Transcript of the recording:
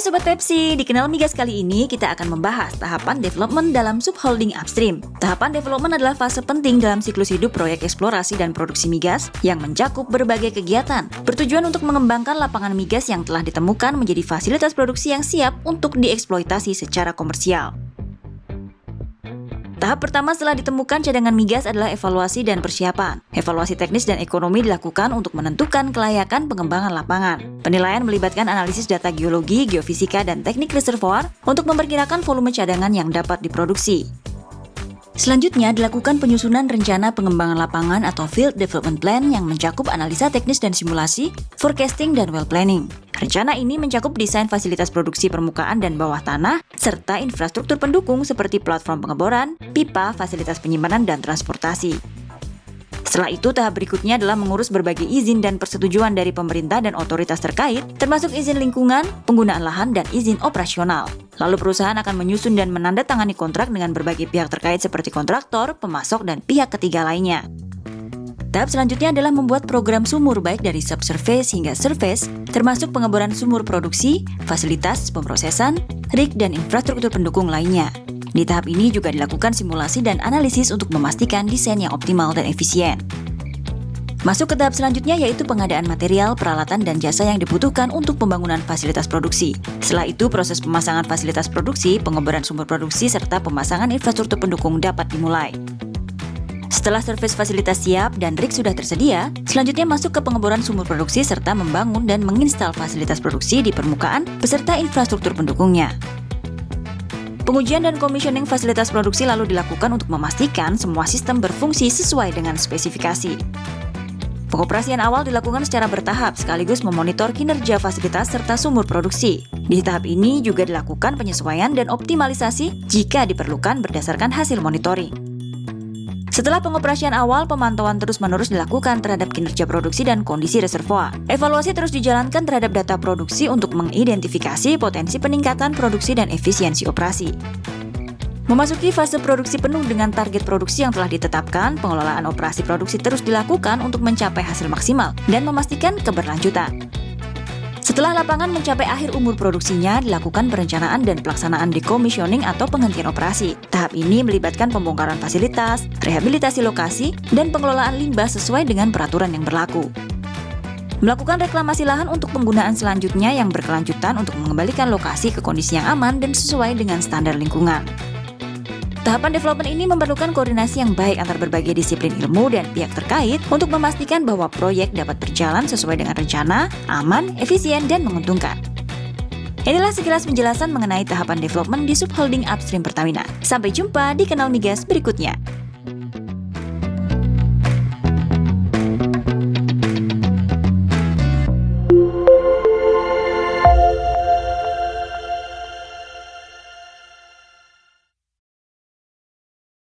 Sobat Pepsi, di Kenal Migas kali ini kita akan membahas tahapan development dalam subholding upstream. Tahapan development adalah fase penting dalam siklus hidup proyek eksplorasi dan produksi migas yang mencakup berbagai kegiatan, bertujuan untuk mengembangkan lapangan migas yang telah ditemukan menjadi fasilitas produksi yang siap untuk dieksploitasi secara komersial. Tahap pertama setelah ditemukan cadangan migas adalah evaluasi dan persiapan. Evaluasi teknis dan ekonomi dilakukan untuk menentukan kelayakan pengembangan lapangan. Penilaian melibatkan analisis data geologi, geofisika, dan teknik reservoir untuk memperkirakan volume cadangan yang dapat diproduksi. Selanjutnya dilakukan penyusunan rencana pengembangan lapangan atau Field Development Plan yang mencakup analisa teknis dan simulasi, forecasting, dan well planning. Rencana ini mencakup desain fasilitas produksi permukaan dan bawah tanah, serta infrastruktur pendukung seperti platform pengeboran, pipa, fasilitas penyimpanan, dan transportasi. Setelah itu, tahap berikutnya adalah mengurus berbagai izin dan persetujuan dari pemerintah dan otoritas terkait, termasuk izin lingkungan, penggunaan lahan, dan izin operasional. Lalu perusahaan akan menyusun dan menandatangani kontrak dengan berbagai pihak terkait seperti kontraktor, pemasok, dan pihak ketiga lainnya. Tahap selanjutnya adalah membuat program sumur baik dari subsurface hingga surface, termasuk pengeboran sumur produksi, fasilitas, pemrosesan, rig, dan infrastruktur pendukung lainnya. Di tahap ini juga dilakukan simulasi dan analisis untuk memastikan desain yang optimal dan efisien. Masuk ke tahap selanjutnya yaitu pengadaan material, peralatan, dan jasa yang dibutuhkan untuk pembangunan fasilitas produksi. Setelah itu, proses pemasangan fasilitas produksi, pengeboran sumur produksi, serta pemasangan infrastruktur pendukung dapat dimulai. Setelah servis fasilitas siap dan rig sudah tersedia, selanjutnya masuk ke pengeboran sumur produksi serta membangun dan menginstal fasilitas produksi di permukaan beserta infrastruktur pendukungnya. Pengujian dan commissioning fasilitas produksi lalu dilakukan untuk memastikan semua sistem berfungsi sesuai dengan spesifikasi. Pengoperasian awal dilakukan secara bertahap sekaligus memonitor kinerja fasilitas serta sumur produksi. Di tahap ini juga dilakukan penyesuaian dan optimalisasi jika diperlukan berdasarkan hasil monitoring. Setelah pengoperasian awal, pemantauan terus-menerus dilakukan terhadap kinerja produksi dan kondisi reservoir. Evaluasi terus dijalankan terhadap data produksi untuk mengidentifikasi potensi peningkatan produksi dan efisiensi operasi. Memasuki fase produksi penuh dengan target produksi yang telah ditetapkan, pengelolaan operasi produksi terus dilakukan untuk mencapai hasil maksimal dan memastikan keberlanjutan. Setelah lapangan mencapai akhir umur produksinya, dilakukan perencanaan dan pelaksanaan decommissioning atau penghentian operasi. Tahap ini melibatkan pembongkaran fasilitas, rehabilitasi lokasi, dan pengelolaan limbah sesuai dengan peraturan yang berlaku. Melakukan reklamasi lahan untuk penggunaan selanjutnya yang berkelanjutan untuk mengembalikan lokasi ke kondisi yang aman dan sesuai dengan standar lingkungan. Tahapan development ini memerlukan koordinasi yang baik antar berbagai disiplin ilmu dan pihak terkait untuk memastikan bahwa proyek dapat berjalan sesuai dengan rencana, aman, efisien, dan menguntungkan. Inilah sekilas penjelasan mengenai tahapan development di subholding upstream Pertamina. Sampai jumpa di Kenal Migas berikutnya.